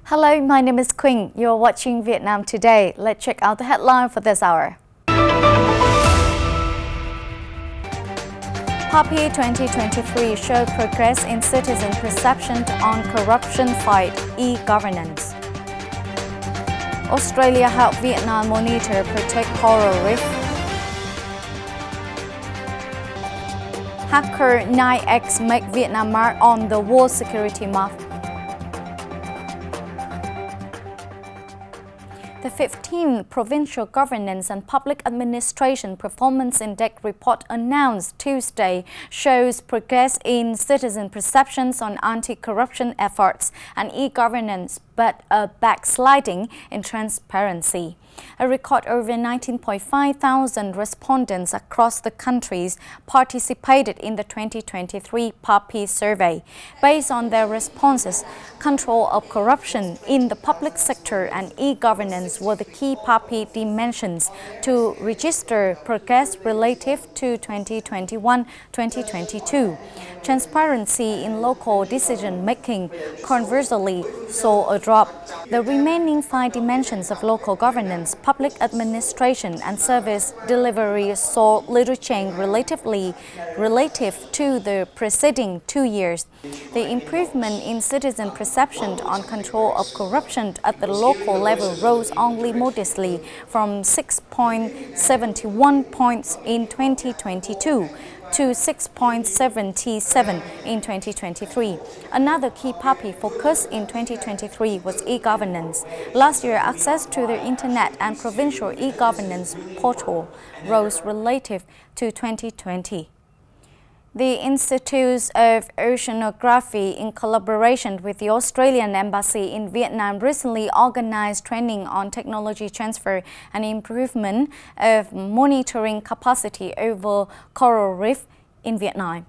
Hello, my name is Quỳnh. You're watching Vietnam Today. Let's check out the headline for this hour. PAPI 2023 showed progress in citizen perception on corruption fight, e-governance. Australia helped Vietnam monitor protect coral reef. Hacker 9X make Vietnam mark on the world security map. The 15th Provincial Governance and Public Administration Performance Index report announced Tuesday shows progress in citizen perceptions on anti-corruption efforts and e-governance, but a backsliding in transparency. A record over 19.5 thousand respondents across the countries participated in the 2023 PAPI survey. Based on their responses, control of corruption in the public sector and e-governance were the key PAPI dimensions to register progress relative to 2021-2022. Transparency in local decision-making conversely saw a drop. The remaining 5 dimensions of local governance, public administration and service delivery saw little change relative to the preceding 2 years. The improvement in citizen perception on control of corruption at the local level rose only modestly from 6.71 points in 2022 to 6.77 in 2023. Another key PAPI focus in 2023 was e-governance. Last year, access to the internet and provincial e-governance portal rose relative to 2020. The Institute of Oceanography, in collaboration with the Australian Embassy in Vietnam, recently organized training on technology transfer and improvement of monitoring capacity over coral reef in Vietnam.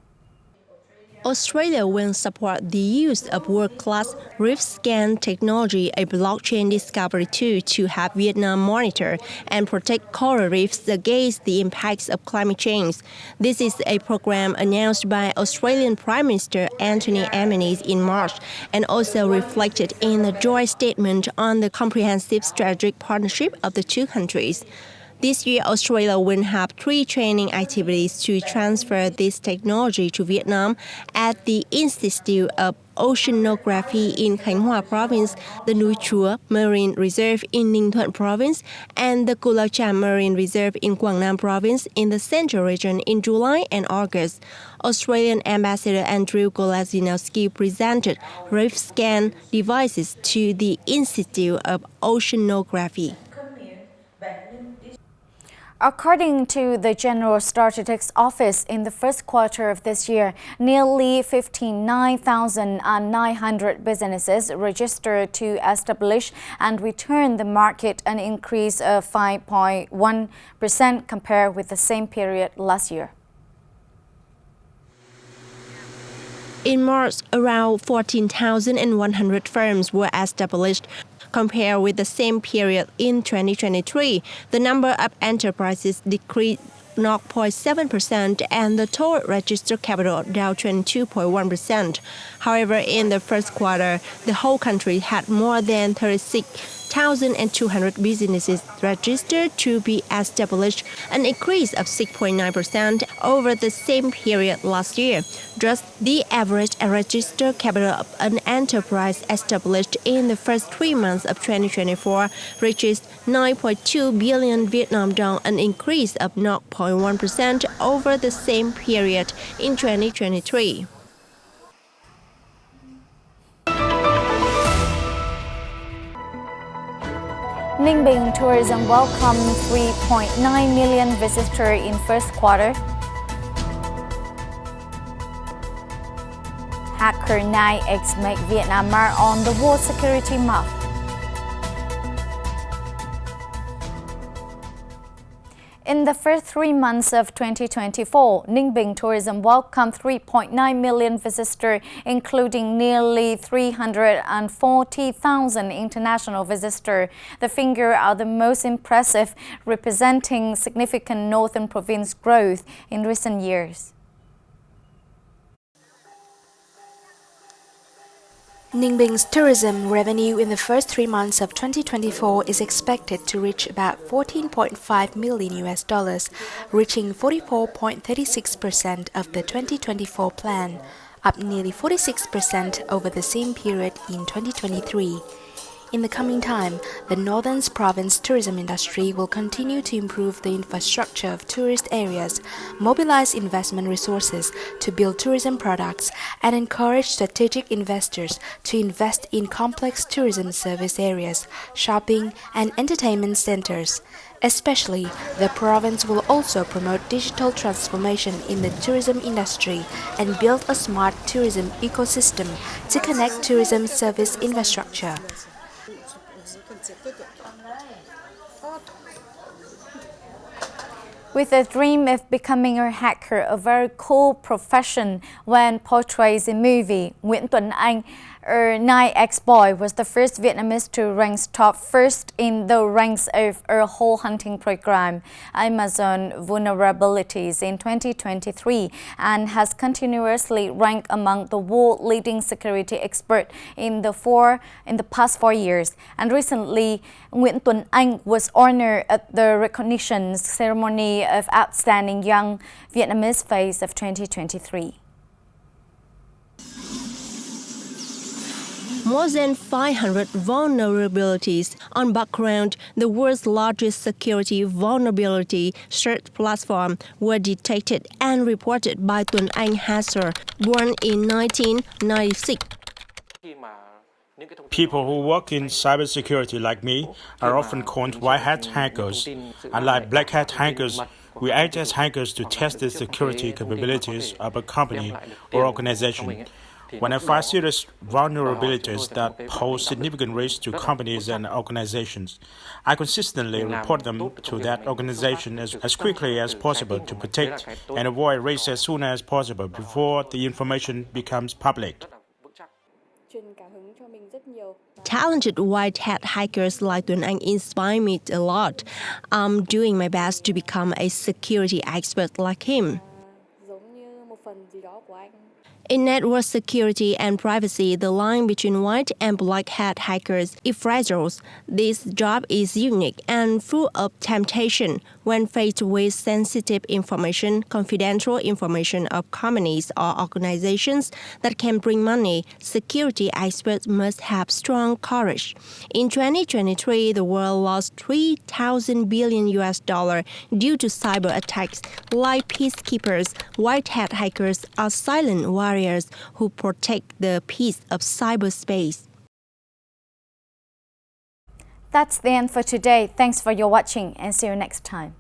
Australia will support the use of world-class reef scan technology, a blockchain discovery tool, to help Vietnam monitor and protect coral reefs against the impacts of climate change. This is a program announced by Australian Prime Minister Anthony Albanese in March and also reflected in a joint statement on the comprehensive strategic partnership of the two countries. This year, Australia will have 3 training activities to transfer this technology to Vietnam at the Institute of Oceanography in Khánh Hòa Province, the Núi Chúa Marine Reserve in Ninh Thuận Province, and the Cù Lao Chàm Marine Reserve in Quảng Nam Province in the Central Region in July and August. Australian Ambassador Andrew Golazinowski presented reef scan devices to the Institute of Oceanography. According to the General Statistics Office, in the first quarter of this year, nearly 59,900 businesses registered to establish and return the market, an increase of 5.1% compared with the same period last year. In March, around 14,100 firms were established. Compared with the same period in 2023, the number of enterprises decreased 0.7% and the total registered capital down 22.1%. However, in the first quarter, the whole country had more than 36,200 businesses registered to be established, an increase of 6.9% over the same period last year. Thus, the average registered capital of an enterprise established in the first 3 months of 2024 reaches 9.2 billion Vietnam dong, an increase of 0.1% over the same period in 2023. Ninh Bình tourism welcomed 3.9 million visitors in first quarter. Hacker 9X make Vietnam mark on the world security map. In the first 3 months of 2024, Ninh Bình tourism welcomed 3.9 million visitors, including nearly 340,000 international visitors. The figures are the most impressive, representing significant northern province growth in recent years. Ninh tourism revenue in the first 3 months of 2024 is expected to reach about $14.5 million, reaching 44.36% of the 2024 plan, up nearly 46% over the same period in 2023. In the coming time, the Northern Province tourism industry will continue to improve the infrastructure of tourist areas, mobilize investment resources to build tourism products, and encourage strategic investors to invest in complex tourism service areas, shopping, and entertainment centers. Especially, the province will also promote digital transformation in the tourism industry and build a smart tourism ecosystem to connect tourism service infrastructure. With a dream of becoming a hacker, a very cool profession when portrayed in movie, Nguyễn Tuấn Anh, a night ex-boy, was the first Vietnamese to rank top first in the ranks of a whole hunting program, Amazon Vulnerabilities, in 2023, and has continuously ranked among the world leading security expert in the past 4 years. And recently, Nguyễn Tuấn Anh was honored at the recognition ceremony of Outstanding Young Vietnamese Face of 2023. More than 500 vulnerabilities on background, the world's largest security vulnerability search platform, were detected and reported by Tuấn Anh Hacker, born in 1996. People who work in cybersecurity like me are often called white hat hackers. Unlike black hat hackers, we act as hackers to test the security capabilities of a company or organization. When I find serious vulnerabilities that pose significant risks to companies and organizations, I consistently report them to that organization as quickly as possible to protect and avoid risks as soon as possible before the information becomes public. Talented white hat hackers like Tuấn Anh inspire me a lot. I'm doing my best to become a security expert like him. In network security and privacy, the line between white and black hat hackers is fragile. This job is unique and full of temptation. When faced with sensitive information, confidential information of companies or organizations that can bring money, security experts must have strong courage. In 2023, the world lost $3,000 billion due to cyber attacks. Like peacekeepers, white hat hackers are silent warriors who protect the peace of cyberspace. That's the end for today. Thanks for your watching and see you next time.